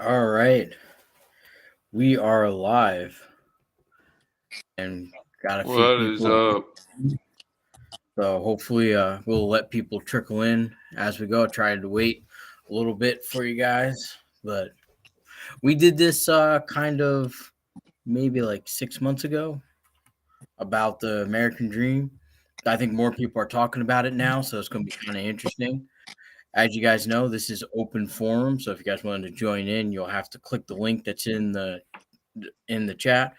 All right, we are live and got a few What is people. up? So hopefully, we'll let people trickle in as we go. I tried to wait a little bit for you guys, but we did this kind of maybe like 6 months ago about the American Dream. I think more people are talking about it now, so it's going to be kind of interesting. As you guys know, this is open forum, so if you guys wanted to join in, you'll have to click the link that's in the chat,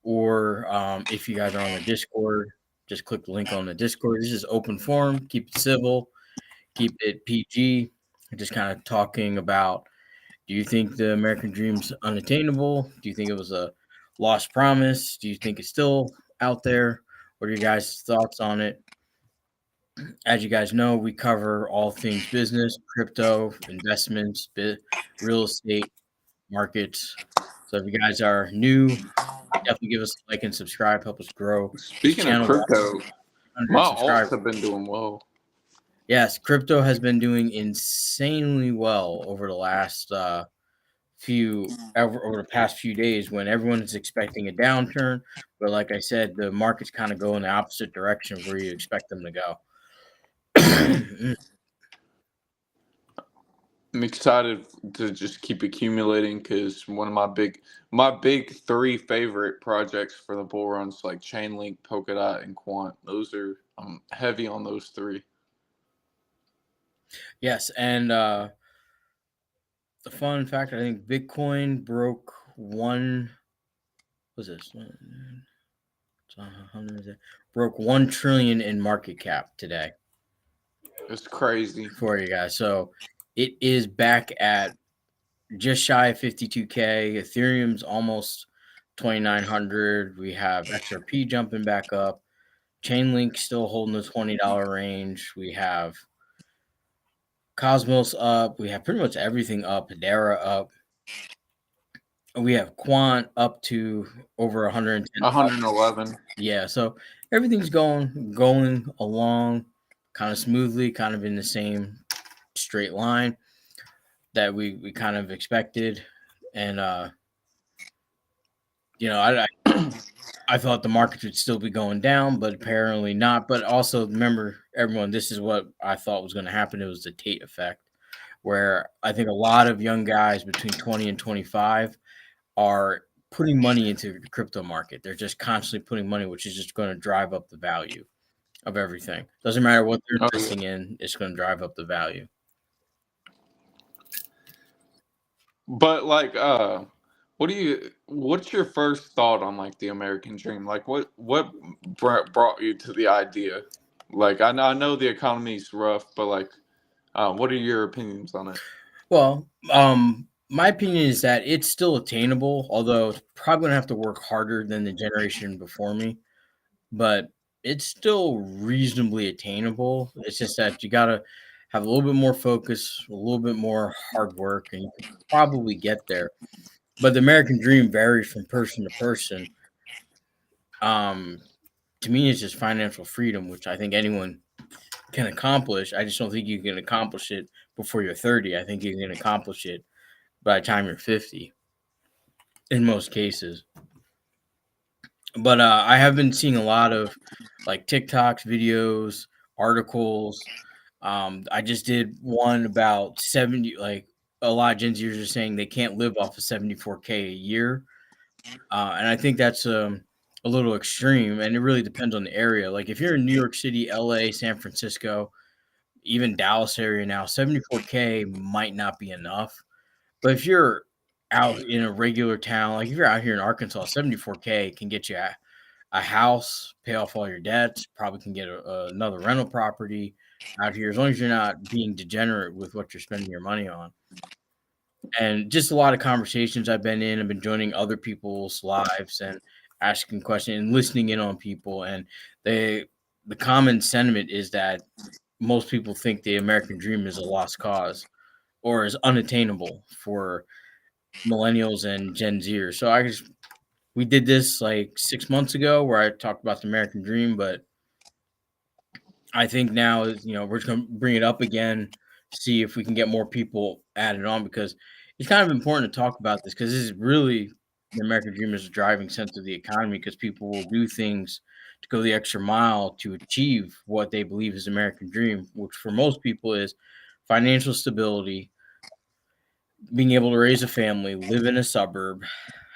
or if you guys are on the Discord, just click the link on the Discord. This is open forum. Keep it civil. Keep it PG. Just kind of talking about: do you think the American dream's unattainable? Do you think it was a lost promise? Do you think it's still out there? What are your guys' thoughts on it? As you guys know, we cover all things business, crypto, investments, real estate, markets. So if you guys are new, definitely give us a like and subscribe. Help us grow this Speaking of channel to crypto, my 100 alts subscribers. have been doing well. Yes, crypto has been doing insanely well over the last over the past few days when everyone is expecting a downturn. But like I said, the markets kind of go in the opposite direction of where you expect them to go. I'm excited to just keep accumulating because one of my big three favorite projects for the bull runs like Chainlink, Polkadot, and Quant. Those are I'm heavy on those three. Yes, and the fun fact, I think Bitcoin broke one. What's this? Broke 1 trillion in market cap today It's crazy. for you guys. So it is back at just shy of 52K. Ethereum's almost 2,900. We have XRP jumping back up. Chainlink still holding the $20 range. We have Cosmos up. We have pretty much everything up. Hedera up. We have Quant up to over 110. 111. Yeah, so everything's going along kind of smoothly, kind of in the same straight line that we kind of expected. And I thought the markets would still be going down, but apparently not. But also remember, everyone, this is what I thought was going to happen. It was the Tate effect, where I think a lot of young guys between 20 and 25 are putting money into the crypto market. They're just constantly putting money, which is just going to drive up the value of everything. Doesn't matter what they're Oh, yeah. investing in, it's going to drive up the value. But like, what's your first thought on like the American dream? Like, what brought you to the idea? Like, I know the economy's rough, but like, what are your opinions on it? Well, my opinion is that it's still attainable, although it's probably going to have to work harder than the generation before me. But it's still reasonably attainable. It's just that you got to have a little bit more focus, a little bit more hard work, and you can probably get there. But the American dream varies from person to person. Um, to me, it's just financial freedom, which I think anyone can accomplish. I just don't think you can accomplish it before you're 30. I think you can accomplish it by the time you're 50 in most cases. But I have been seeing a lot of like TikToks, videos, articles. I just did one about 70, like a lot of Gen Zers are saying they can't live off of 74K a year. And I think that's a little extreme, and it really depends on the area. Like if you're in New York City, LA, San Francisco, even Dallas area now, 74K might not be enough. But if you're out in a regular town, like if you're out here in Arkansas, 74K can get you a house, pay off all your debts, probably can get another rental property out here as long as you're not being degenerate with what you're spending your money on. And just a lot of conversations I've been in. I've been joining other people's lives and asking questions and listening in on people. And they, the common sentiment is that most people think the American dream is a lost cause or is unattainable for millennials and Gen Zers. So we did this like 6 months ago where I talked about the American dream, but I think now we're just gonna bring it up again, see if we can get more people added on because it's kind of important to talk about this because this is really the American dream is a driving sense of the economy because people will do things to go the extra mile to achieve what they believe is American dream, which for most people is financial stability, being able to raise a family, live in a suburb,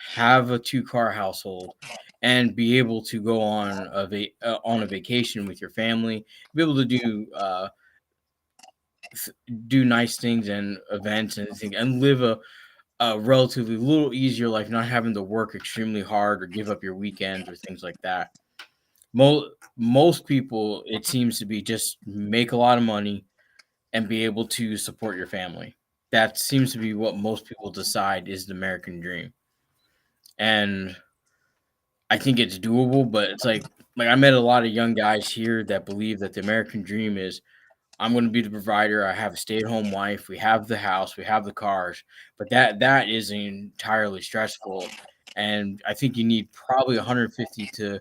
have a two-car household, and be able to go on a vacation with your family, be able to do nice things and events and things, and live a relatively little easier life, not having to work extremely hard or give up your weekends or things like that. Most people, it seems to be just make a lot of money and be able to support your family. That seems to be what most people decide is the American dream. And I think it's doable, but it's like I met a lot of young guys here that believe that the American dream is I'm going to be the provider. I have a stay-at-home wife. We have the house. We have the cars. But that is entirely stressful, and I think you need probably 150 to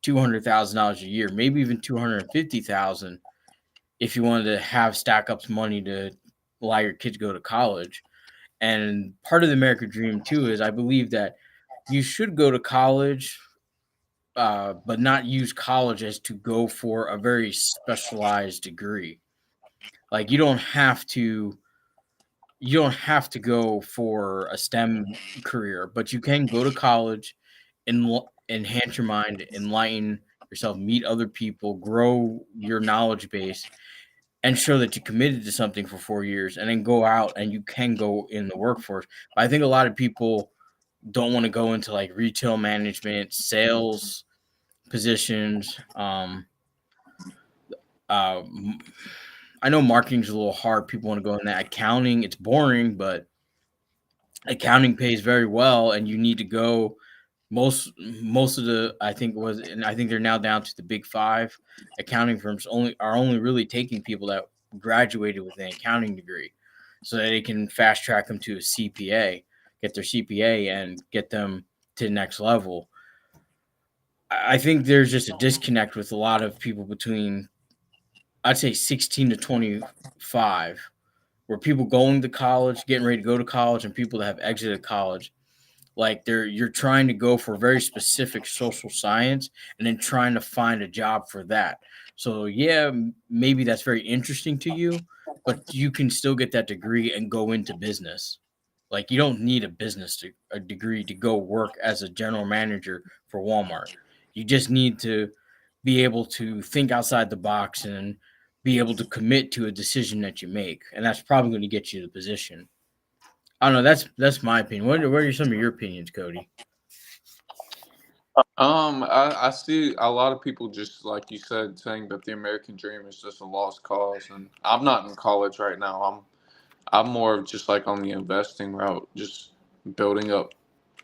$200,000 a year, maybe even 250,000 if you wanted to have stack up some money to allow your kids to go to college. And part of the American dream too is I believe that you should go to college, but not use college as to go for a very specialized degree. Like you don't have to go for a STEM career, but you can go to college, enhance your mind, enlighten yourself, meet other people, grow your knowledge base, and show that you committed to something for 4 years, and then go out and you can go in the workforce. But I think a lot of people don't want to go into like retail management, sales positions. Uh, I know marketing's a little hard. People want to go in that. Accounting, it's boring, but accounting pays very well, and you need to go. Most of the I think was, and I think they're now down to the big five accounting firms only really taking people that graduated with an accounting degree, so that they can fast track them to a CPA, get their CPA, and get them to the next level. I think there's just a disconnect with a lot of people between I'd say 16 to 25, where people going to college, getting ready to go to college, and people that have exited college, like you're trying to go for very specific social science and then trying to find a job for that. So yeah, maybe that's very interesting to you, but you can still get that degree and go into business. Like you don't need a degree to go work as a general manager for Walmart. You just need to be able to think outside the box and be able to commit to a decision that you make, and that's probably going to get you the position. I don't know. That's my opinion. What are some of your opinions, Cody? I see a lot of people just like you said saying that the American dream is just a lost cause, and I'm not in college right now. I'm more of just like on the investing route, just building up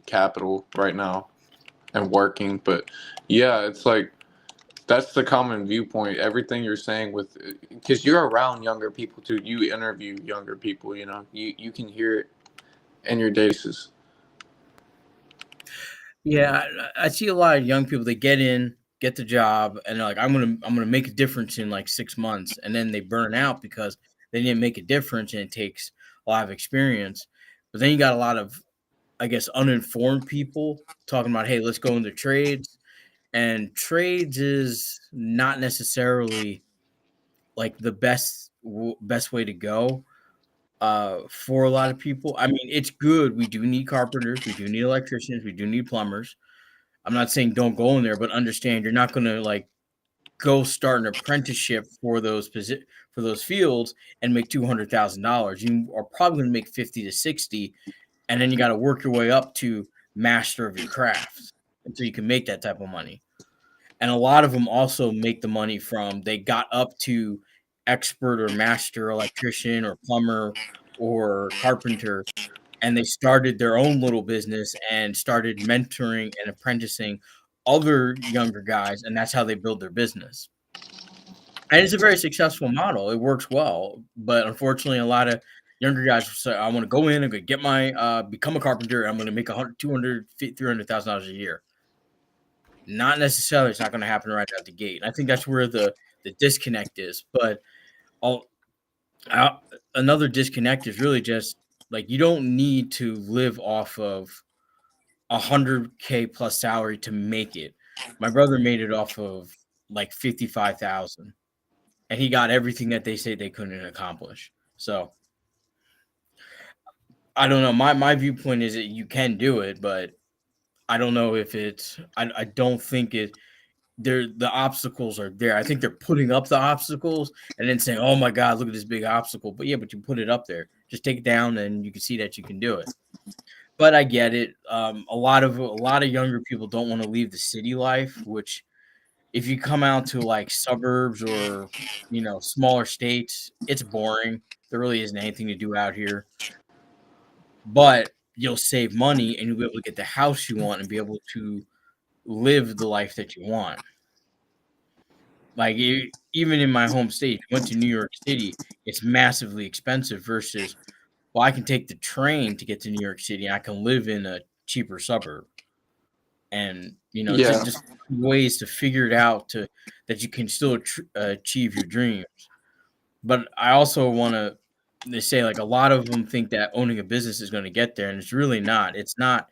capital right now and working. But yeah, it's like that's the common viewpoint. Everything you're saying with because you're around younger people too. You interview younger people. You can hear it in your days. Yeah, I see a lot of young people. They get in, get the job, and they're like, I'm gonna make a difference in like 6 months," and then they burn out because they didn't make a difference, and it takes a lot of experience. But then you got a lot of, I guess, uninformed people talking about, "Hey, let's go into trades," and trades is not necessarily like the best way to go for a lot of people. I mean, it's good. We do need carpenters, we do need electricians, we do need plumbers. I'm not saying don't go in there, but understand you're not going to like go start an apprenticeship for those fields and make $200,000. You are probably going to make 50 to 60, and then you got to work your way up to master of your craft until you can make that type of money. And a lot of them also make the money from they got up to expert or master electrician or plumber or carpenter, and they started their own little business and started mentoring and apprenticing other younger guys, and that's how they build their business. And it's a very successful model. It works well, but unfortunately, a lot of younger guys say, "I want to go in and get my become a carpenter. I'm going to make 100, 200, $300,000 a year." Not necessarily. It's not going to happen right out the gate. And I think that's where the disconnect is. But all, uh, another disconnect is really just Like you don't need to live off of 100K plus salary to make it. My brother made it off of like 55,000, and he got everything that they say they couldn't accomplish. So I don't know. My viewpoint is that you can do it, but I don't know if it's. I don't think it. The obstacles are there. I think they're putting up the obstacles and then saying, "Oh my God, look at this big obstacle." But yeah, but you put it up there. Just take it down, and you can see that you can do it. But I get it. A lot of younger people don't want to leave the city life, which if you come out to like suburbs or smaller states, it's boring. There really isn't anything to do out here. But you'll save money and you'll be able to get the house you want and be able to live the life that you want. Like even in my home state, if you went to New York City, it's massively expensive versus well, I can take the train to get to New York City and I can live in a cheaper suburb. And Yeah, just ways to figure it out to that you can still achieve your dreams. But I also want to they say like a lot of them think that owning a business is going to get there, and it's really not. It's not.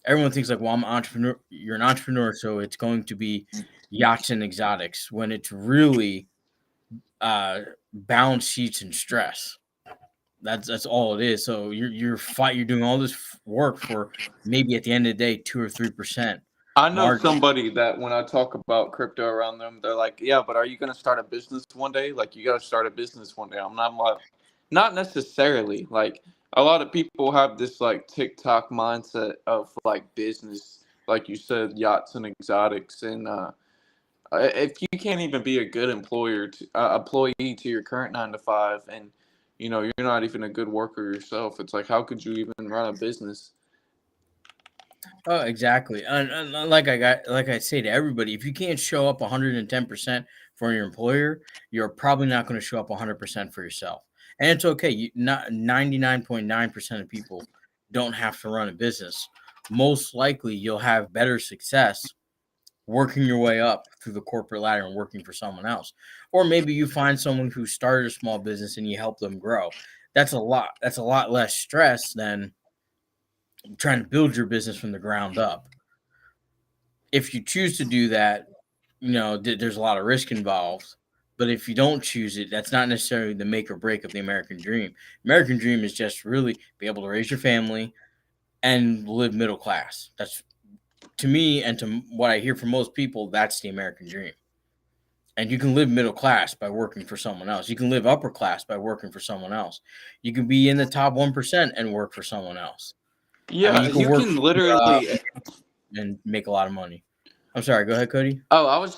Everyone thinks like, well, I'm an entrepreneur. You're an entrepreneur, so it's going to be yachts and exotics. When it's really balance sheets and stress. That's all it is. So you're doing all this work for maybe at the end of the day 2 or 3% I know margin. somebody that when I talk about crypto around them, they're like, "Yeah, but are you going to start a business one day? Like, you got to start a business one day." I'm like, not necessarily. Like, a lot of people have this like TikTok mindset of like business, like you said, yachts and exotics, and if you can't even be a good employee to your current 9 to 5, and you're not even a good worker yourself, it's like, how could you even run a business? Oh, exactly. And like I say to everybody, if you can't show up 110% for your employer, you're probably not going to show up 100% for yourself. And it's okay. Not 99.9% of people don't have to run a business. Most likely, you'll have better success working your way up through the corporate ladder and working for someone else. Or maybe you find someone who started a small business and you help them grow. That's a lot less stress than trying to build your business from the ground up. If you choose to do that, there's a lot of risk involved. But if you don't choose it, that's not necessarily the make or break of the American dream. American dream is just really be able to raise your family and live middle class. That's to me and to what I hear from most people, that's the American dream. And you can live middle class by working for someone else. You can live upper class by working for someone else. You can be in the top 1% and work for someone else. I mean, Yeah, you can you work can literally. and make a lot of money. I'm sorry. Go ahead, Cody. Oh, I was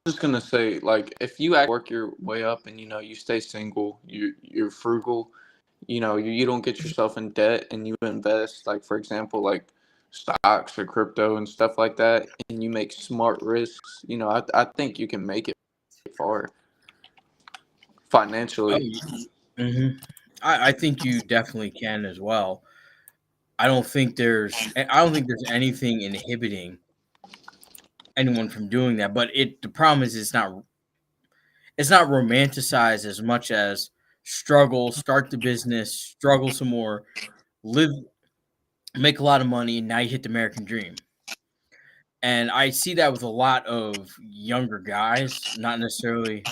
just gonna say, like, if you actually work your way up and you stay single, you're frugal, you don't get yourself in debt, and you invest, like, for example, like stocks or crypto and stuff like that, and you make smart risks. I think you can make it far Oh, financially. mhm. I think you definitely can as well. I don't think there's anything inhibiting anyone from doing that. But the problem is it's not romanticized as much as struggle, start the business, struggle some more, live, make a lot of money, and now you hit the American dream. And I see that with a lot of younger guys, not necessarily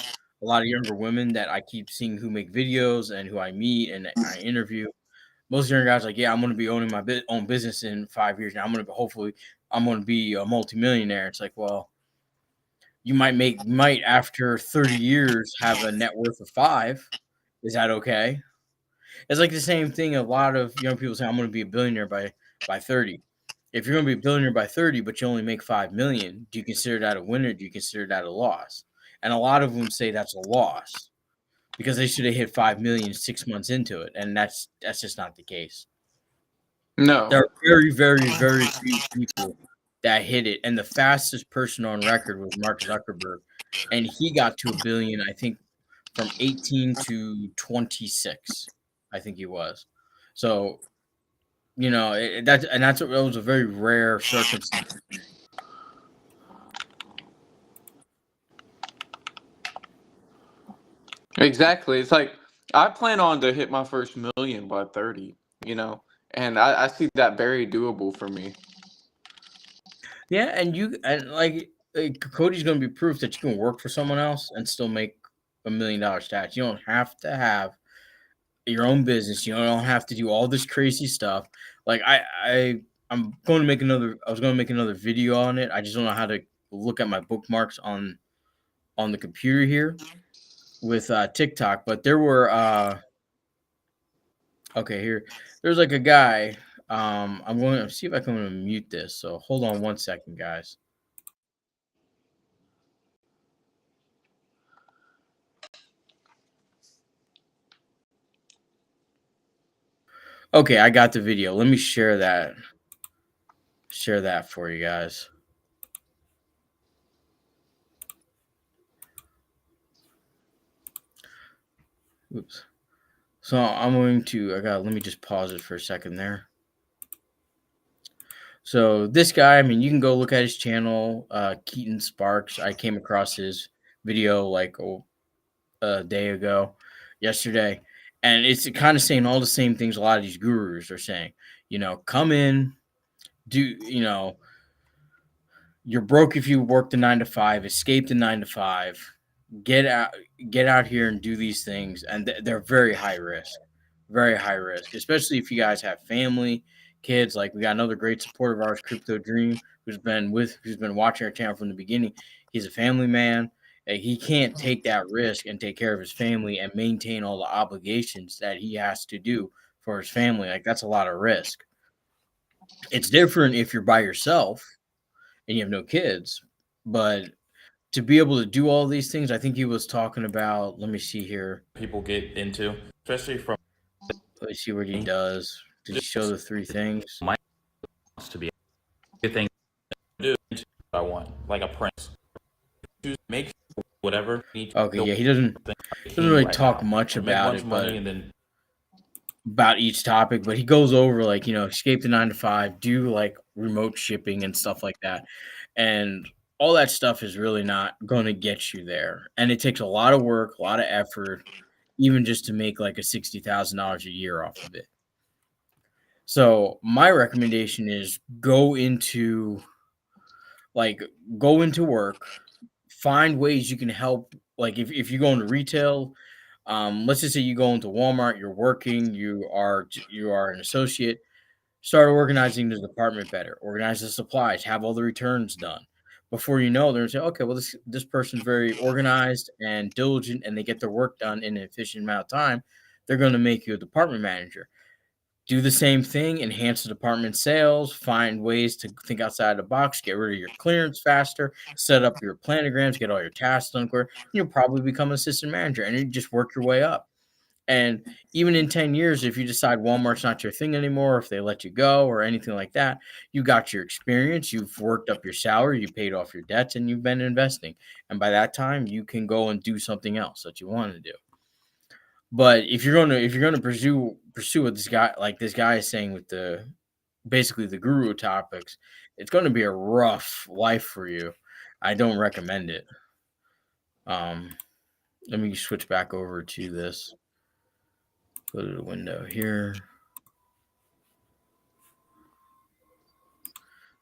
a lot of younger women that I keep seeing who make videos and who I meet and I interview. Most younger guys are like, yeah, I'm going to be owning my own business in 5 years. Now I'm going to be a multimillionaire. It's like, well, you might after 30 years have a net worth of five. Is that okay? It's like the same thing. A lot of young people say, I'm going to be a billionaire by 30. If you're going to be a billionaire by 30, but you only make 5 million, do you consider that a win or do you consider that a loss? And a lot of them say that's a loss because they should have hit 5 million 6 months into it, and that's just not the case. There No. are very, very, very few people that hit it, and the fastest person on record was Mark Zuckerberg, and he got to a billion, I think, from 18 to 26. I think he was. So that was a very rare circumstance. Exactly. It's like I plan on to hit my first million by 30. you know, and I see that very doable for me. Yeah, and Cody's gonna be proof that you can work for someone else and still make $1 million stats. You don't have to have your own business. You don't have to do all this crazy stuff. Like I'm going to make another. I was going to make another video on it. I just don't know how to look at my bookmarks on the computer here with TikTok. But there were okay here. There's like a guy. I'm going to see if I can mute this. So hold on 1 second, guys. Okay, I got the video. Let me share that. Share that for you guys. Oops. So I'm going to. Let me just pause it for a second there. So this guy, I mean, you can go look at his channel, Keaton Sparks. I came across his video like a day ago, yesterday, and it's kind of saying all the same things a lot of these gurus are saying. Come in, do you're broke if you work the 9 to 5, escape the 9 to 5, get out, get out here and do these things, and they're very high risk, especially if you guys have family, kids. Like we got another great supporter of ours, Crypto Dream, who's been watching our channel from the beginning. He's a family man. He can't take that risk and take care of his family and maintain all the obligations that he has to do for his family. Like that's a lot of risk. It's different if you're by yourself and you have no kids, but to be able to do all these things, I think he was talking about. Let me see here. people get into, especially from Let me see what he does. Did he show the three things? my wants to be a thing to do. I want like a prince. Choose make whatever you need to Okay, build yeah, he doesn't thing doesn't really right talk now. much Or make a about bunch it, of but money and then about each topic. But he goes over like escape the 9 to 5, do like remote shipping and stuff like that, and all that stuff is really not going to get you there, and it takes a lot of work, a lot of effort, even just to make like a $60,000 a year off of it. So my recommendation is like go into work, find ways you can help. Like if you go into retail, let's just say you go into Walmart, you're working, you are an associate. Start organizing the department better, organize the supplies, have all the returns done. Before you know, they're gonna say, okay, well this person's very organized and diligent, and they get their work done in an efficient amount of time. They're going to make you a department manager. Do the same thing, enhance the department sales, find ways to think outside the box, get rid of your clearance faster, set up your planograms, get all your tasks done quicker. You'll probably become assistant manager and you just work your way up. And even in 10 years, if you decide Walmart's not your thing anymore, if they let you go or anything like that, you got your experience, you've worked up your salary, you paid off your debts, and you've been investing. And by that time, you can go and do something else that you want to do. But if you're gonna pursue what this guy is saying with the basically the guru topics, it's gonna be a rough life for you. I don't recommend it. Um, Let me switch back over to this. Go to the window here.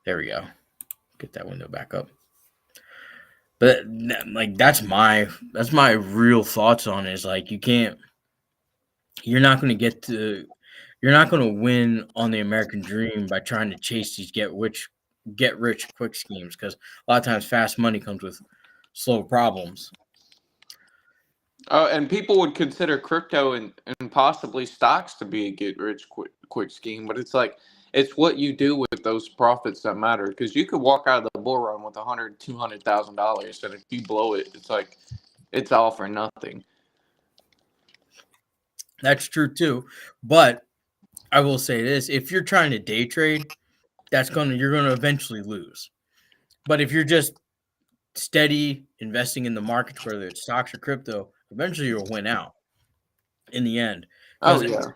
There we go. Get that window back up. But like that's my real thoughts on it. Is like you're not going to you're not going to win on the American dream by trying to chase these get rich quick schemes, because a lot of times fast money comes with slow problems. And people would consider crypto and possibly stocks to be a get rich quick scheme, but it's like it's what you do with those profits that matter. Because you could walk out of the bull run with $100,000, $200,000, and if you blow it, it's like it's all for nothing. That's true too. But I will say this: if you're trying to day trade, you're gonna eventually lose. But if you're just steady investing in the markets, whether it's stocks or crypto, eventually you'll win out in the end. Oh Because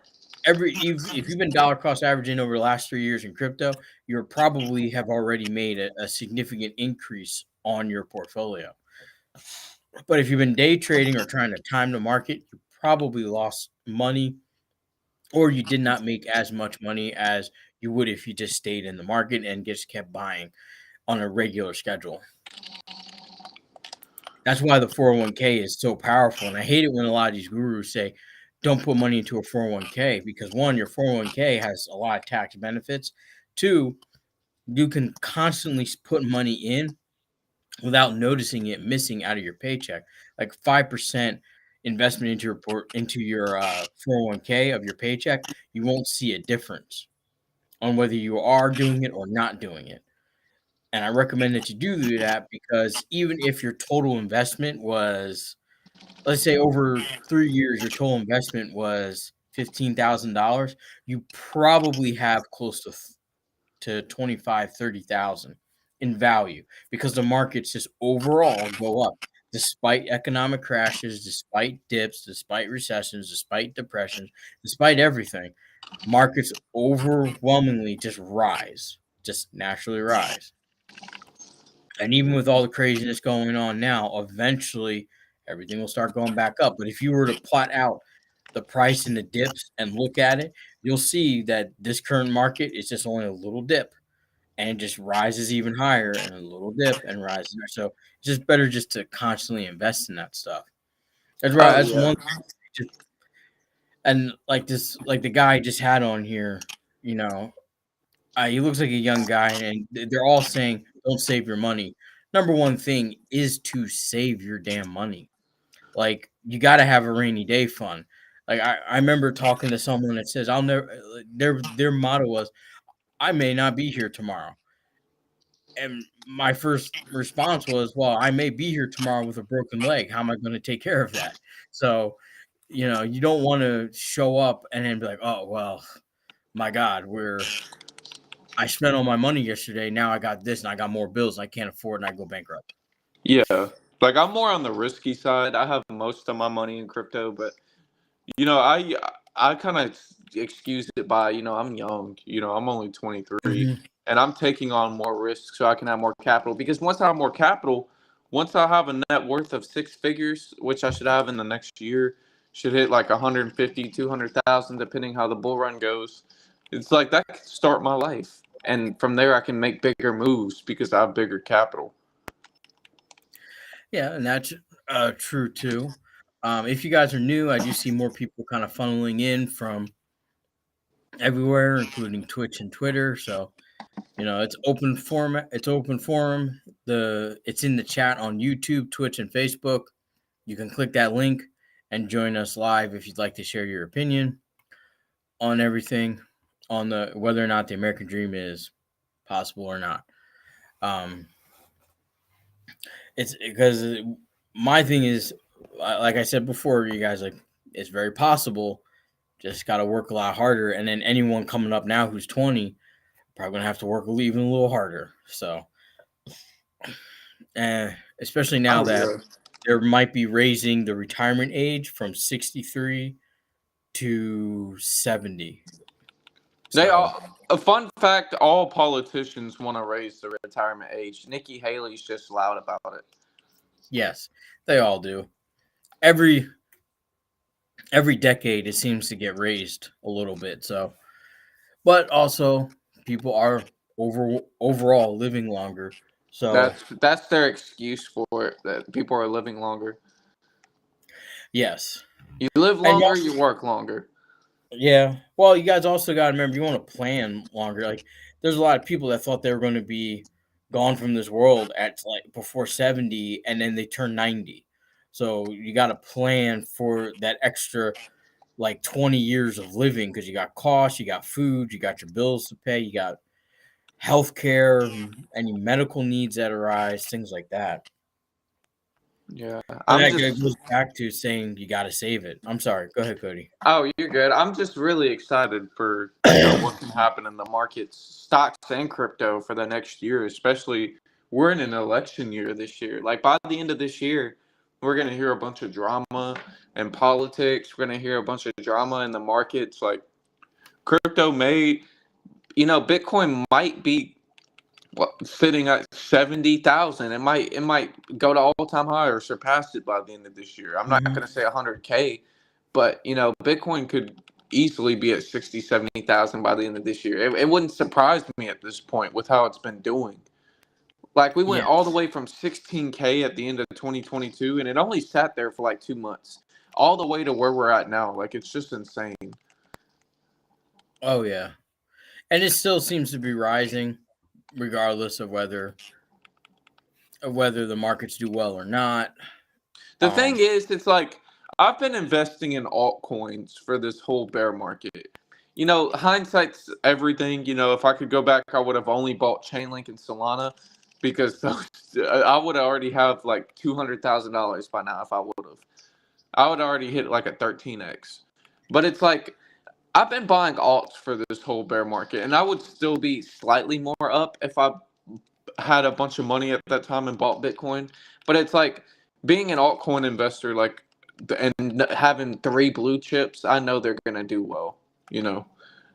yeah. if you've been dollar cost averaging over the last 3 years in crypto, you probably have already made a significant increase on your portfolio. But if you've been day trading or trying to time the market, you probably lost money or you did not make as much money as you would if you just stayed in the market and just kept buying on a regular schedule. That's why the 401k is so powerful. And I hate it when a lot of these gurus say, don't put money into a 401k because one, your 401k has a lot of tax benefits. Two, you can constantly put money in without noticing it missing out of your paycheck. Like 5% investment into your 401k of your paycheck, you won't see a difference on whether you are doing it or not doing it. And I recommend that you do that because even if your total investment was, let's say over 3 years, your total investment was $15,000, you probably have close to 25, 30,000 in value because the markets just overall go up despite economic crashes, despite dips, despite recessions, despite depressions, despite everything. Markets overwhelmingly just rise, just naturally rise. And even with all the craziness going on now, eventually everything will start going back up. But if you were to plot out the price and the dips and look at it, you'll see that this current market is just only a little dip and it just rises even higher and a little dip and rises. So it's just better just to constantly invest in that stuff. That's right. Oh That's yeah. one thing. And like this, like the guy I just had on here, you know, he looks like a young guy, and they're all saying, "Don't save your money." Number one thing is to save your damn money. Like you got to have a rainy day fund. Like I remember talking to someone that says, "I'll never." Their motto was, "I may not be here tomorrow." And my first response was, "Well, I may be here tomorrow with a broken leg. How am I going to take care of that?" So you don't want to show up and then be like, "Oh well, my God, I spent all my money yesterday. Now I got this and I got more bills. And I can't afford and I go bankrupt." Yeah. Like I'm more on the risky side. I have most of my money in crypto, but I kind of excuse it by, I'm young. I'm only 23 Mhm. and I'm taking on more risk so I can have more capital because once I have more capital, once I have a net worth of six figures, which I should have in the next year, should hit like 150, 200,000 depending how the bull run goes. It's like that could start my life. And from there I can make bigger moves because I have bigger capital. Yeah, and that's true too. If you guys are new, I do see more people kind of funneling in from everywhere, including Twitch and Twitter. So it's open format. It's open forum. It's in the chat on YouTube, Twitch, and Facebook. You can click that link and join us live if you'd like to share your opinion on everything, on the whether or not the American dream is possible or not. Um, it's because my thing is, like I said before, you guys, like it's very possible. Just got to work a lot harder, and then anyone coming up now who's 20 probably gonna have to work even a little harder. So, especially now Oh that yeah. there might be raising the retirement age from 63 to 70. They So, all, a fun fact, all politicians want to raise the retirement age. Nikki Haley's just loud about it. yes, they all do. Every decade it seems to get raised a little bit. So, but also people are overall living longer. So, That's their excuse for it, that people are living longer. yes. You live And longer, you work longer. yeah. Well, you guys also got to remember you want to plan longer. Like there's a lot of people that thought they were going to be gone from this world at like before 70 and then they turn 90. So you got to plan for that extra like 20 years of living because you got costs, you got food, you got your bills to pay, you got healthcare, any medical needs that arise, things like that. Yeah. But I'm that just goes back to saying you got to save it. I'm sorry. Go ahead, Cody. Oh, you're good. I'm just really excited for, what can happen in the markets, stocks and crypto for the next year, especially we're in an election year this year. Like by the end of this year, we're going to hear a bunch of drama in politics. We're going to hear a bunch of drama in the markets. Like crypto may, Bitcoin might be sitting at 70,000. It might go to all-time high or surpass it by the end of this year. I'm not Mhm. going to say 100K, but Bitcoin could easily be at 60, 70,000 by the end of this year. It wouldn't surprise me at this point with how it's been doing. Like, we went Yeah. all the way from 16K at the end of 2022, and it only sat there for like 2 months, all the way to where we're at now. Like, it's just insane. Oh yeah. And it still seems to be rising, regardless of whether the markets do well or not. The thing Um, is, it's like I've been investing in altcoins for this whole bear market. Hindsight's everything. If I could go back, I would have only bought Chainlink and Solana because I would already have like $200,000 by now if I would have. I would already hit like a 13x. But it's like I've been buying alts for this whole bear market, and I would still be slightly more up if I had a bunch of money at that time and bought Bitcoin. But it's like being an altcoin investor, like, and having three blue chips, I know they're gonna do well.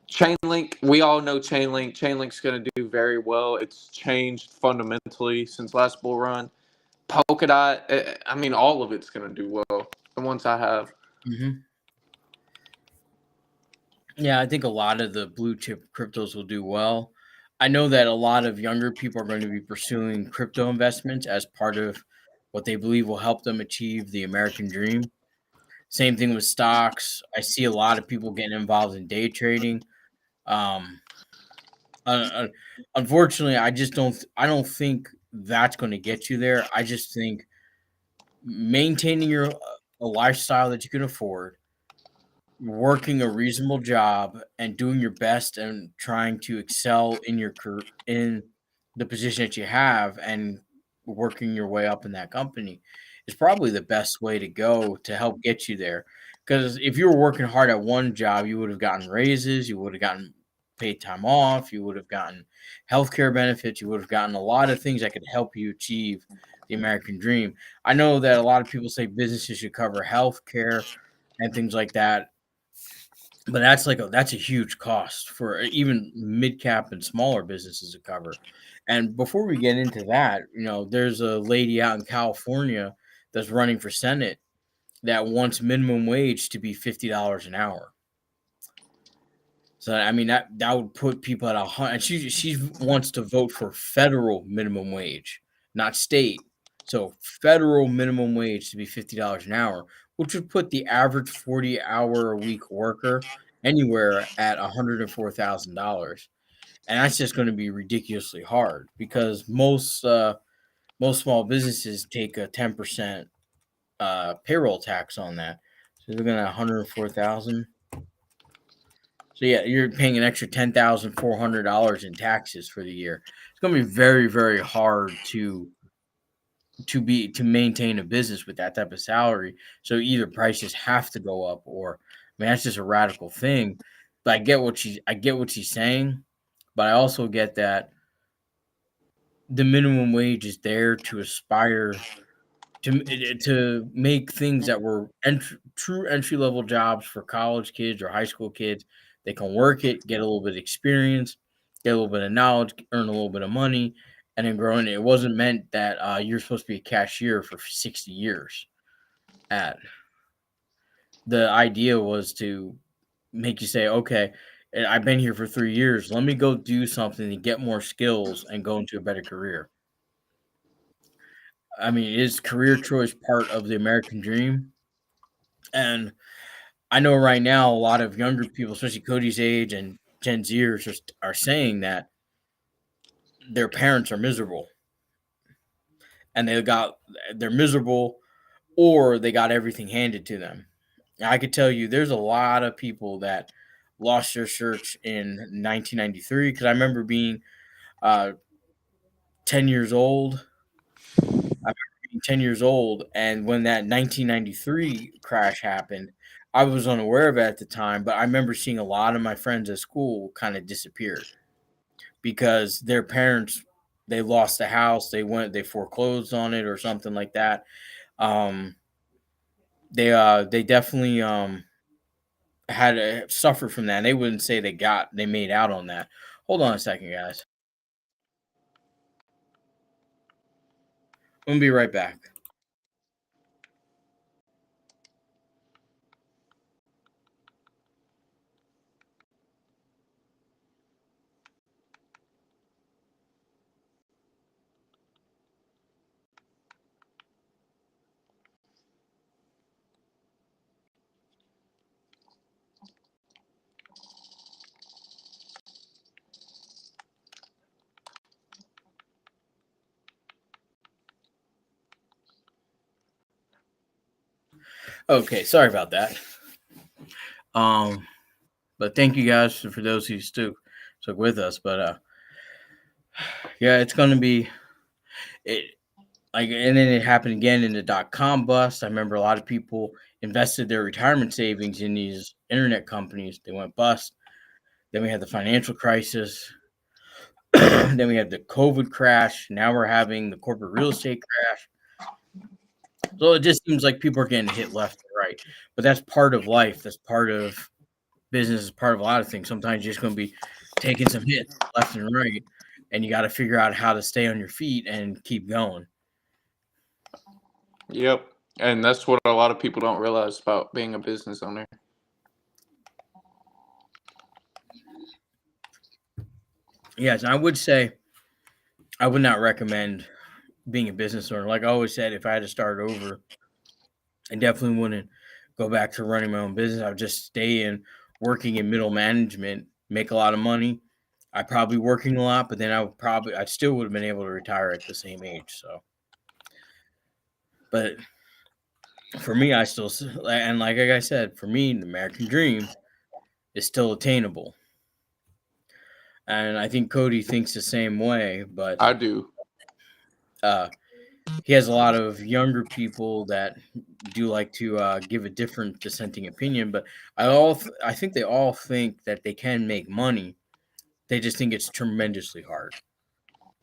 Chainlink, we all know Chainlink. Chainlink's gonna do very well. It's changed fundamentally since last bull run. Polkadot, I mean, all of it's gonna do well. The ones I have. mhm. Yeah, I think a lot of the blue chip cryptos will do well. I know that a lot of younger people are going to be pursuing crypto investments as part of what they believe will help them achieve the American dream. Same thing with stocks. I see a lot of people getting involved in day trading. Um, unfortunately, I don't think that's going to get you there. I just think maintaining a lifestyle that you can afford, working a reasonable job, and doing your best and trying to excel in in the position that you have, and working your way up in that company is probably the best way to go to help get you there. Because if you were working hard at one job, you would have gotten raises, you would have gotten paid time off, you would have gotten healthcare benefits, you would have gotten a lot of things that could help you achieve the American dream. I know that a lot of people say businesses should cover healthcare and things like that, but that's a huge cost for even mid cap and smaller businesses to cover. And before we get into that, there's a lady out in California that's running for Senate that wants minimum wage to be $50 an hour. So I mean that would put people at 100. And she wants to vote for federal minimum wage, not state. So federal minimum wage to be $50 an hour, which would put the average 40-hour a week worker anywhere at $104,000. And that's just going to be ridiculously hard because most small businesses take a 10% payroll tax on that. So they're going to 104,000. So yeah, you're paying an extra $10,400 in taxes for the year. It's going to be very, very hard to maintain a business with that type of salary. So either prices have to go up, or I mean that's just a radical thing. But I get what she's saying, but I also get that the minimum wage is there to aspire to make things that were true entry level jobs for college kids or high school kids. They can work it, get a little bit of experience, get a little bit of knowledge, earn a little bit of money, and then grow in it. It wasn't meant that you're supposed to be a cashier for 60 years. At the idea was to make you say, okay, I've been here for 3 years. Let me go do something to get more skills and go into a better career. I mean, is career choice part of the American dream? And I know right now a lot of younger people, especially Cody's age and Gen Zers, are saying that their parents are miserable, and they're miserable, or they got everything handed to them. I could tell you, there's a lot of people that lost their shirts in 1993 because I remember being uh, 10 years old. I remember being 10 years old, and when that 1993 crash happened, I was unaware of it at the time, but I remember seeing a lot of my friends at school kind of disappeared because their parents, they lost a house, they foreclosed on it or something like that. Um, they definitely had to suffer from that. They wouldn't say they made out on that. Hold on a second, guys. I'm gonna be right back. Okay, sorry about that. Um, but thank you guys for those who stuck with us. But yeah, it's gonna be it. Like, and then it happened again in the .com bust. I remember a lot of people invested their retirement savings in these internet companies. They went bust. Then we had the financial crisis. Then we had the COVID crash. Now we're having the corporate real estate crash. So it just seems like people are getting hit left and right. But that's part of life. That's part of business. Is part of a lot of things. Sometimes you're just going to be taking some hits left and right, and you got to figure out how to stay on your feet and keep going. Yep. And that's what a lot of people don't realize about being a business owner. Yes, I would say I would not recommend being a business owner. Like I always said, if I had to start over, I definitely wouldn't go back to running my own business. I would just stay in working in middle management, make a lot of money. I'd probably working a lot, but then I still would have been able to retire at the same age. So, but for me, and like I said, for me, the American dream is still attainable. And I think Cody thinks the same way, but I do. uh, he has a lot of younger people that do like to give a different dissenting opinion. But I think they all think that they can make money. They just think it's tremendously hard.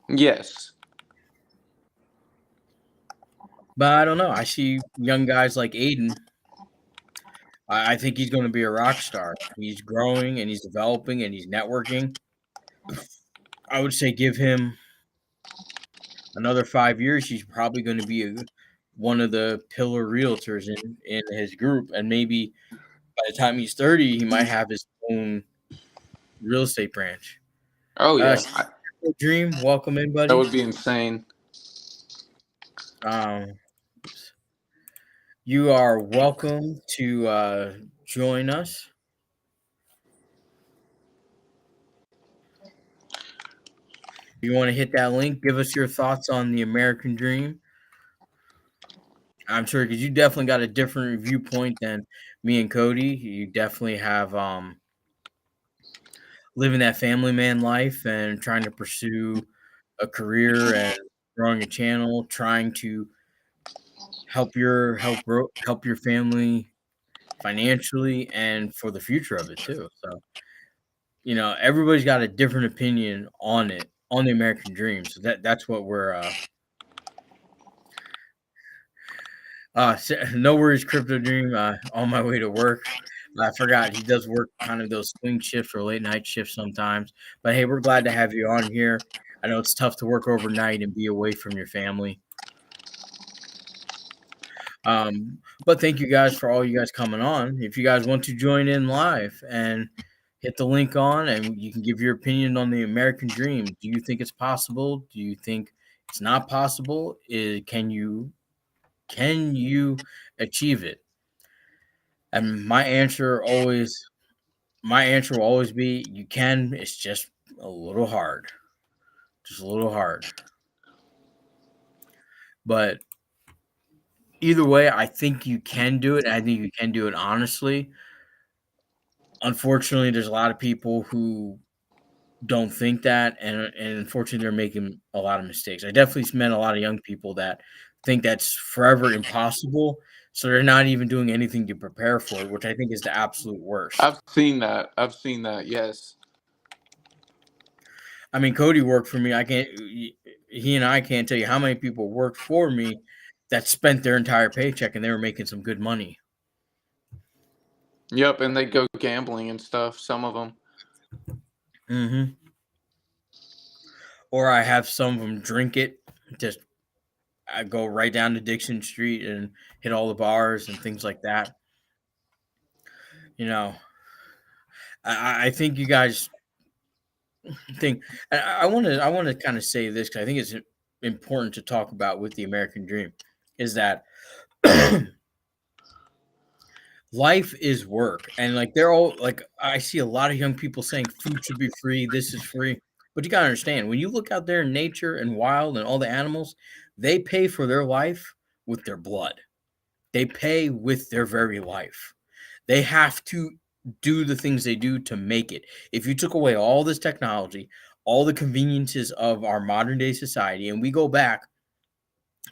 Yes. But I don't know. I see young guys like Aiden. I think he's going to be a rock star. He's growing and he's developing and he's networking. I would say give him another 5 years. He's probably going to be one of the pillar realtors in his group, and maybe by the time he's 30, he might have his own real estate branch. Oh yeah. Dream, welcome in, That buddy. would be insane. You are welcome to join us. You want to hit that link? Give us your thoughts on the American dream. I'm sure because you definitely got a different viewpoint than me and Cody. You definitely have living that family man life and trying to pursue a career and growing a channel, trying to help your family financially and for the future of it too. So, everybody's got a different opinion on it, on the American dream. So that's what we're no worries, crypto dream. On my way to work. I forgot he does work kind of those swing shifts or late night shifts sometimes. But hey, we're glad to have you on here. I know it's tough to work overnight and be away from your family. But thank you guys for all you guys coming on. If you guys want to join in live and hit the link on and you can give your opinion on the American dream. Do you think it's possible? Do you think it's not possible? Can you achieve it? And my answer will always be you can. It's just a little hard. Just a little hard. But either way, I think you can do it. I think you can do it honestly. Unfortunately, there's a lot of people who don't think that, and unfortunately, they're making a lot of mistakes. I definitely met a lot of young people that think that's forever impossible, so they're not even doing anything to prepare for it, which I think is the absolute worst. I've seen that. Yes. I mean, Cody worked for me. He and I can't tell you how many people worked for me that spent their entire paycheck and they were making some good money. Yep, and they go gambling and stuff. Some of them. Mm-hmm. Or I have some of them drink it. Just I go right down to Dixon Street and hit all the bars and things like that. I think you guys think. I want to kind of say this because I think it's important to talk about with the American dream is that life is work, and like they're all like I see a lot of young people saying food should be free, this is free, but you gotta understand when you look out there in nature and wild and all the animals, they pay for their life with their blood. They pay with their very life. They have to do the things they do to make it. If you took away all this technology, all the conveniences of our modern day society, and we go back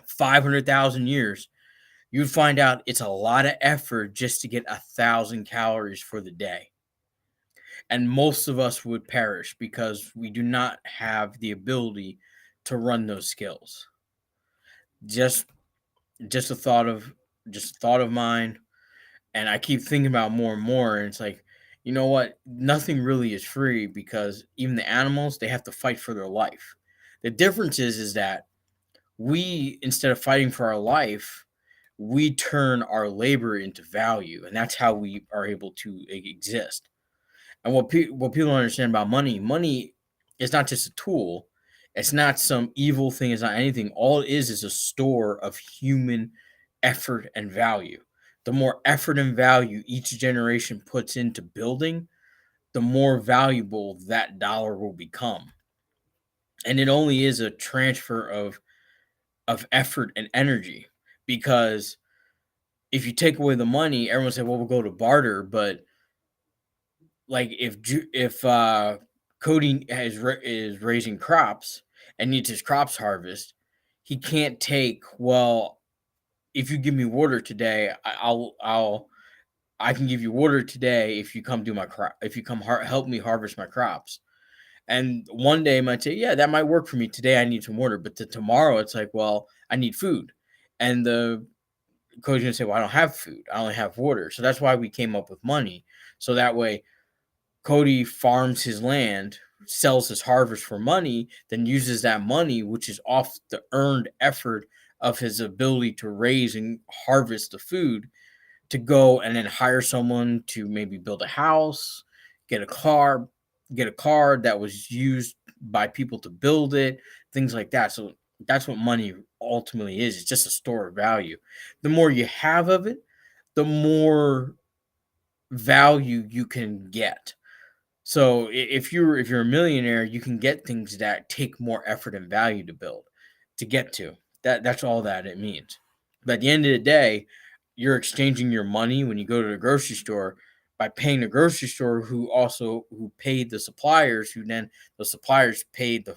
500,000 years, you'd find out it's a lot of effort just to get 1,000 calories for the day. And most of us would perish because we do not have the ability to run those skills. Just just a thought of just a thought of mine, and I keep thinking about more and more, and it's like, you know what? Nothing really is free because even the animals, they have to fight for their life. The difference is that we, instead of fighting for our life, we turn our labor into value, and that's how we are able to exist. And what people don't understand about money, money is not just a tool. It's not some evil thing. It's not anything. All it is a store of human effort and value. The more effort and value each generation puts into building, the more valuable that dollar will become. And it only is a transfer of effort and energy, because if you take away the money, everyone say, well, we'll go to barter. But like if Cody is raising crops and needs his crops harvest, he can't take, well, if you give me water today, I can give you water today if you come do my crop, if you come help me harvest my crops. And one day I might say, yeah, that might work for me. Today I need some water, but tomorrow it's like, well, I need food. And the coach's gonna say, well, I don't have food. I only have water. So that's why we came up with money. So that way Cody farms his land, sells his harvest for money, then uses that money, which is off the earned effort of his ability to raise and harvest the food, to go and then hire someone to maybe build a house, get a car, get a car that was used by people to build it, things like that. So that's what money ultimately is. It's just a store of value. The more you have of it, the more value you can get. So if you're a millionaire, you can get things that take more effort and value to build, to get to. That's all that it means. But at the end of the day, you're exchanging your money when you go to the grocery store by paying the grocery store, who paid the suppliers, who then the suppliers paid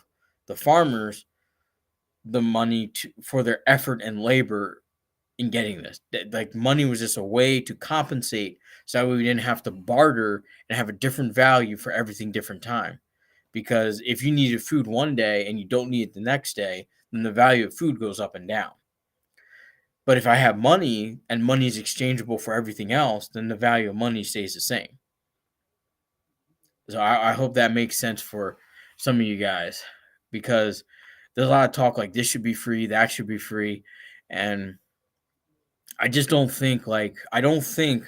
the farmers the money for their effort and labor in getting this. Like, money was just a way to compensate, so that way we didn't have to barter and have a different value for everything different time. Because if you needed food one day and you don't need it the next day, then the value of food goes up and down. But if I have money and money is exchangeable for everything else, then the value of money stays the same. So I hope that makes sense for some of you guys, because there's a lot of talk like this should be free, that should be free. And I just don't think, I don't think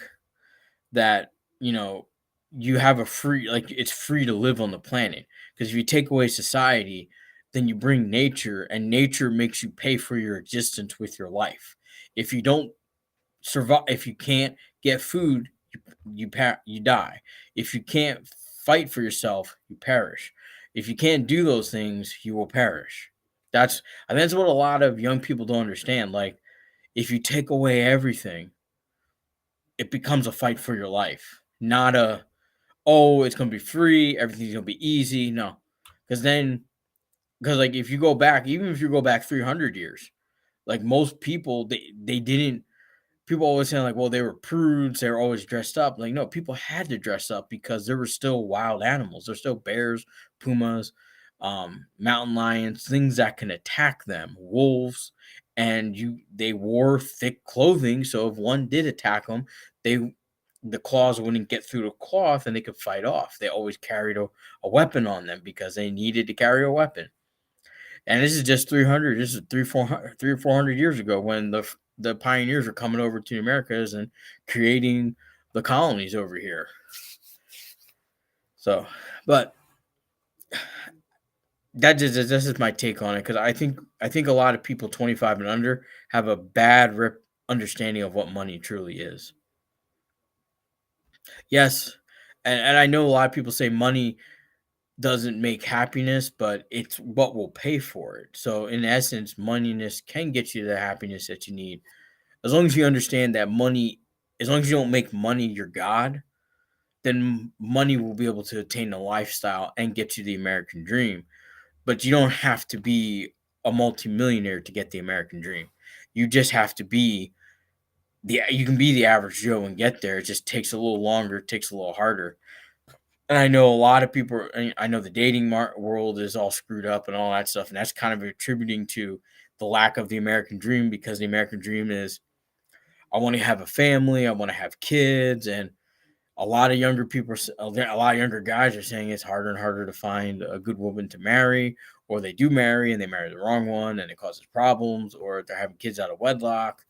that, you have a free, like, it's free to live on the planet. Because if you take away society, then you bring nature, and nature makes you pay for your existence with your life. If you don't survive, if you can't get food, you die. If you can't fight for yourself, you perish. If you can't do those things, you will perish. That's I think that's what a lot of young people don't understand. Like, if you take away everything, it becomes a fight for your life, not a, oh, it's gonna be free, everything's gonna be easy. No, because like, if you go back, even if you go back 300 years, like, most people, they didn't. People always saying, like, well, they were prudes, they were always dressed up. Like, no, people had to dress up because there were still wild animals. There's still bears, pumas, mountain lions, things that can attack them, wolves, and they wore thick clothing. So if one did attack them, the claws wouldn't get through the cloth and they could fight off. They always carried a weapon on them because they needed to carry a weapon. And this is just 300. This is 3 or 400 years ago, when the pioneers were coming over to the Americas and creating the colonies over here. So, but this is my take on it, because I think a lot of people 25 and under have a bad understanding of what money truly is. Yes, and I know a lot of people say money doesn't make happiness, but it's what will pay for it. So in essence, moneyness can get you the happiness that you need. As long as you understand that money, as long as you don't make money your god, then money will be able to attain the lifestyle and get you the American dream. But you don't have to be a multimillionaire to get the American dream. You just have to be you can be the average Joe and get there. It just takes a little longer, it takes a little harder. And I know a lot of people. I know the dating world is all screwed up and all that stuff, and that's kind of attributing to the lack of the American dream, because the American dream is I want to have a family, I want to have kids, and a lot of younger people, a lot of younger guys are saying it's harder and harder to find a good woman to marry, or they do marry and they marry the wrong one, and it causes problems, or they're having kids out of wedlock.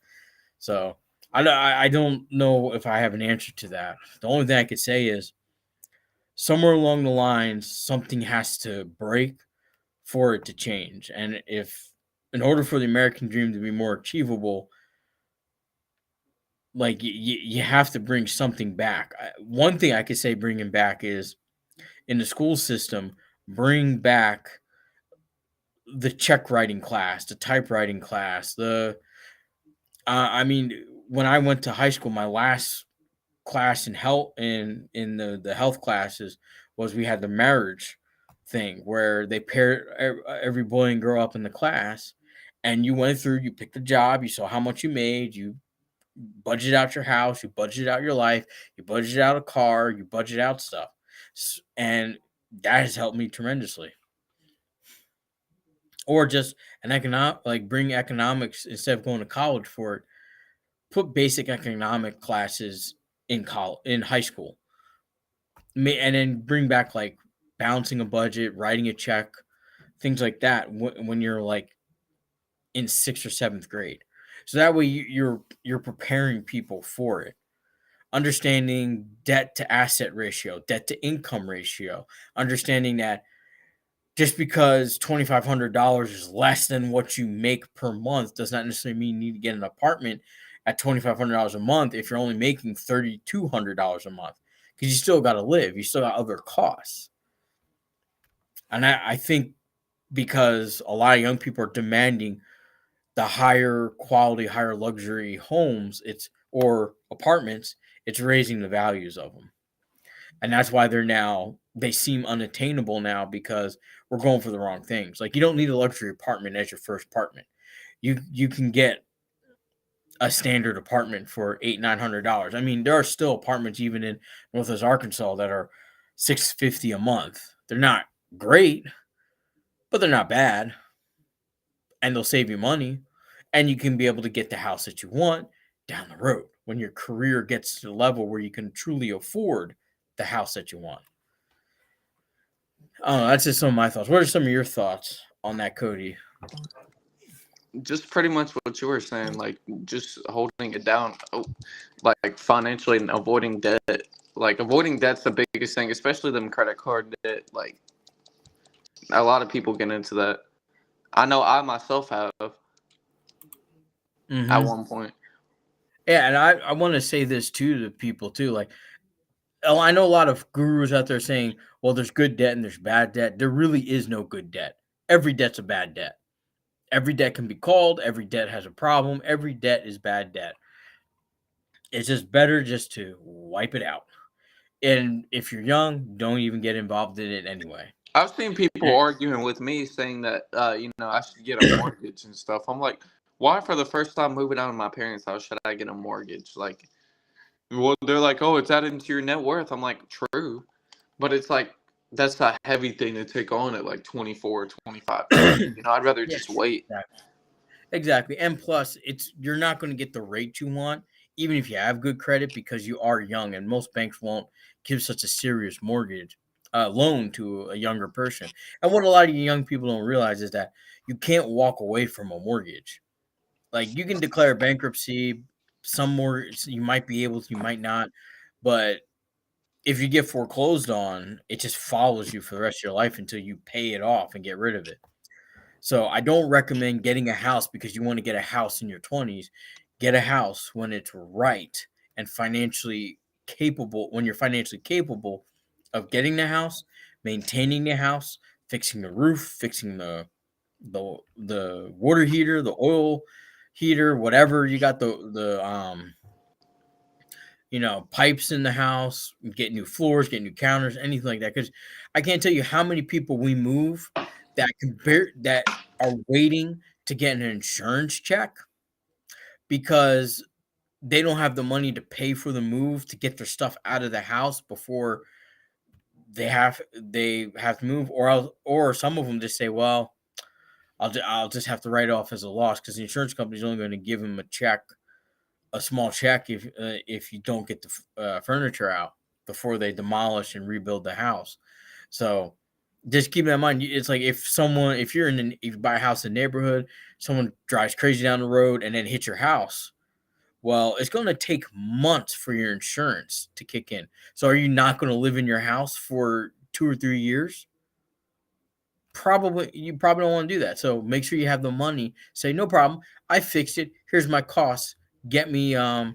So I don't know if I have an answer to that. The only thing I could say is somewhere along the lines, something has to break for it to change. And if, in order for the American dream to be more achievable, like you have to bring something back. One thing I could say bringing back is in the school system, bring back the check writing class, the typewriting class. I mean, when I went to high school, my last class in health in the health classes was we had the marriage thing where they paired every boy and girl up in the class, and you went through, you picked a job, you saw how much you made, you budget out your house, you budget out your life, you budget out a car, you budget out stuff, and that has helped me tremendously. Or just an economic, like bring economics instead of going to college for it. Put basic economic classes in college, in high school, and then bring back like balancing a budget, writing a check, things like that when you're like in sixth or seventh grade. So that way you're preparing people for it. Understanding debt to asset ratio, debt to income ratio, understanding that just because $2,500 is less than what you make per month does not necessarily mean you need to get an apartment at $2,500 a month if you're only making $3,200 a month, because you still got to live, you still got other costs. And I think because a lot of young people are demanding the higher quality, higher luxury homes, or apartments, it's raising the values of them. And that's why they seem unattainable now, because we're going for the wrong things. Like, you don't need a luxury apartment as your first apartment. You can get a standard apartment for $800-900. I mean, there are still apartments even in Northwest Arkansas that are $650 a month. They're not great, but they're not bad, and they'll save you money, and you can be able to get the house that you want down the road when your career gets to the level where you can truly afford the house that you want. I don't know. That's just some of my thoughts. What are some of your thoughts on that, Cody? Just pretty much what you were saying, like just holding it down, like financially, and avoiding debt. Like avoiding debt's the biggest thing, especially them credit card debt. Like a lot of people get into that. I know I myself have at one point. Yeah, and I want to say this too to people too. Like, I know a lot of gurus out there saying, well, there's good debt and there's bad debt. There really is no good debt. Every debt's a bad debt. Every debt can be called. Every debt has a problem. Every debt is bad debt. It's just better just to wipe it out. And if you're young, don't even get involved in it anyway. I've seen people arguing with me saying that I should get a mortgage and stuff. I'm like, why for the first time moving out of my parents' house should I get a mortgage? Like, well, they're like, oh, it's added into your net worth. I'm like, true, but it's like that's a heavy thing to take on at like 24, 25. I'd rather Yes, just wait. exactly. And plus, you're not going to get the rate you want, even if you have good credit, because you are young, and most banks won't give such a serious mortgage loan to a younger person. And what a lot of young people don't realize is that you can't walk away from a mortgage. Like, you can declare bankruptcy. Some more you might be able to, you might not, but if you get foreclosed on, it just follows you for the rest of your life until you pay it off and get rid of it. So I don't recommend getting a house because you want to get a house in your 20s. Get a house when it's right and financially capable, when you're financially capable of getting the house, maintaining the house, fixing the roof, fixing the water heater, the oil heater, whatever you got the pipes in the house, get new floors, get new counters, anything like that. Because I can't tell you how many people we move that are waiting to get an insurance check because they don't have the money to pay for the move to get their stuff out of the house before they have to move, or some of them just say, well, I'll just have to write it off as a loss because the insurance company's only going to give them a small check if you don't get the furniture out before they demolish and rebuild the house. So just keep that in mind. It's like if you buy a house in a neighborhood, someone drives crazy down the road and then hits your house. Well, it's going to take months for your insurance to kick in. So are you not going to live in your house for 2 or 3 years? You probably don't want to do that. So make sure you have the money. Say, no problem. I fixed it. Here's my costs. Get me my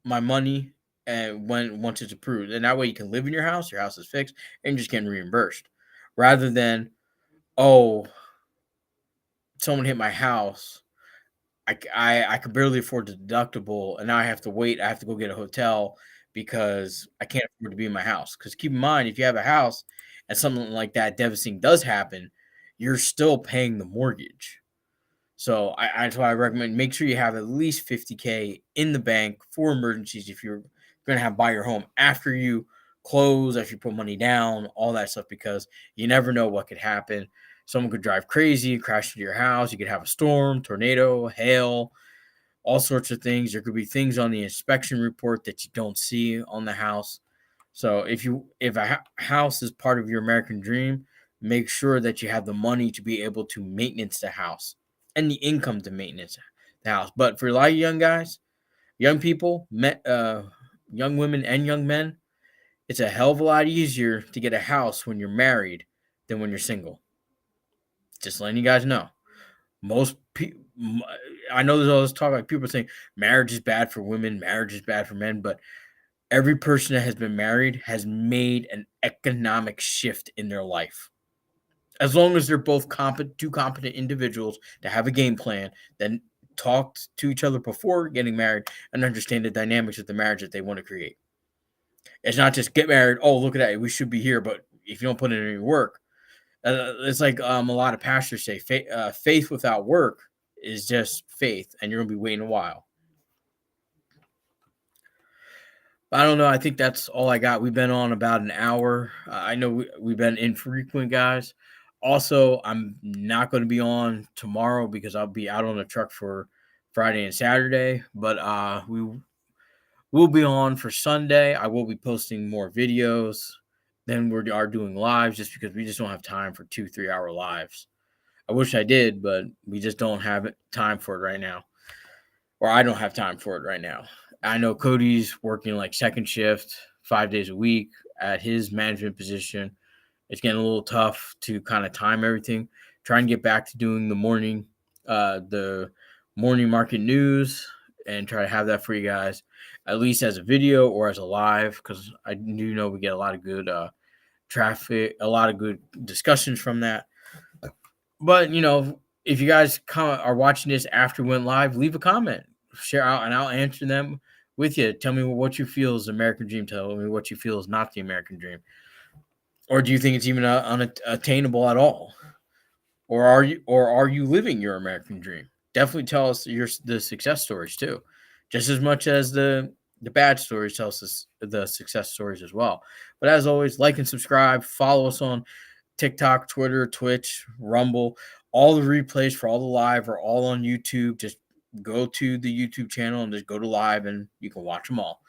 money and once it's approved. And that way you can live in your house is fixed, and you're just getting reimbursed. Rather than, oh, someone hit my house. I could barely afford the deductible, and now I have to wait. I have to go get a hotel because I can't afford to be in my house. Because keep in mind, if you have a house and something like that devastating does happen, you're still paying the mortgage. So that's why I recommend make sure you have at least $50K in the bank for emergencies if you're going to have buy your home after you close, after you put money down, all that stuff, because you never know what could happen. Someone could drive crazy, crash into your house. You could have a storm, tornado, hail, all sorts of things. There could be things on the inspection report that you don't see on the house. So if a house is part of your American dream, make sure that you have the money to be able to maintenance the house and the income to maintenance the house. But for a lot of young guys, young people, young women and young men, it's a hell of a lot easier to get a house when you're married than when you're single. Just letting you guys know. Most people, I know there's all this talk like people saying marriage is bad for women, marriage is bad for men, but every person that has been married has made an economic shift in their life. As long as they're both two competent individuals that have a game plan, then talk to each other before getting married and understand the dynamics of the marriage that they want to create. It's not just get married. Oh, look at that. We should be here. But if you don't put in any work, it's like a lot of pastors say faith without work is just faith, and you're going to be waiting a while. I don't know. I think that's all I got. We've been on about an hour. I know we've been infrequent, guys. Also, I'm not going to be on tomorrow because I'll be out on the truck for Friday and Saturday. But we will be on for Sunday. I will be posting more videos than we are doing lives just because we just don't have time for 2-3 hour lives. I wish I did, but we just don't have time for it right now. Or I don't have time for it right now. I know Cody's working like second shift 5 days a week at his management position. It's getting a little tough to kind of time everything. Try and get back to doing the morning market news and try to have that for you guys, at least as a video or as a live, because I do know we get a lot of good traffic, a lot of good discussions from that. But, if you guys are watching this after it went live, leave a comment, share out, and I'll answer them with you. Tell me what you feel is the American dream. Tell me what you feel is not the American dream. Or do you think it's even unattainable at all? Or are you living your American dream? Definitely tell us the success stories too. Just as much as the bad stories, tell us the success stories as well. But as always, like and subscribe. Follow us on TikTok, Twitter, Twitch, Rumble. All the replays for all the live are all on YouTube. Just go to the YouTube channel and just go to live and you can watch them all.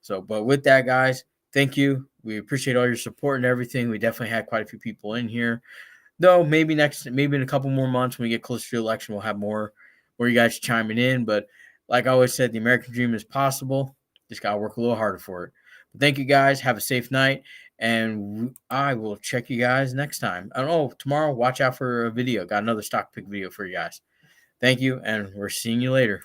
So, but with that, guys, thank you. We appreciate all your support and everything. We definitely had quite a few people in here. Though maybe in a couple more months when we get closer to the election, we'll have more you guys chiming in. But like I always said, the American dream is possible. Just got to work a little harder for it. But thank you guys. Have a safe night. And I will check you guys next time. Tomorrow, watch out for a video. Got another stock pick video for you guys. Thank you, and we're seeing you later.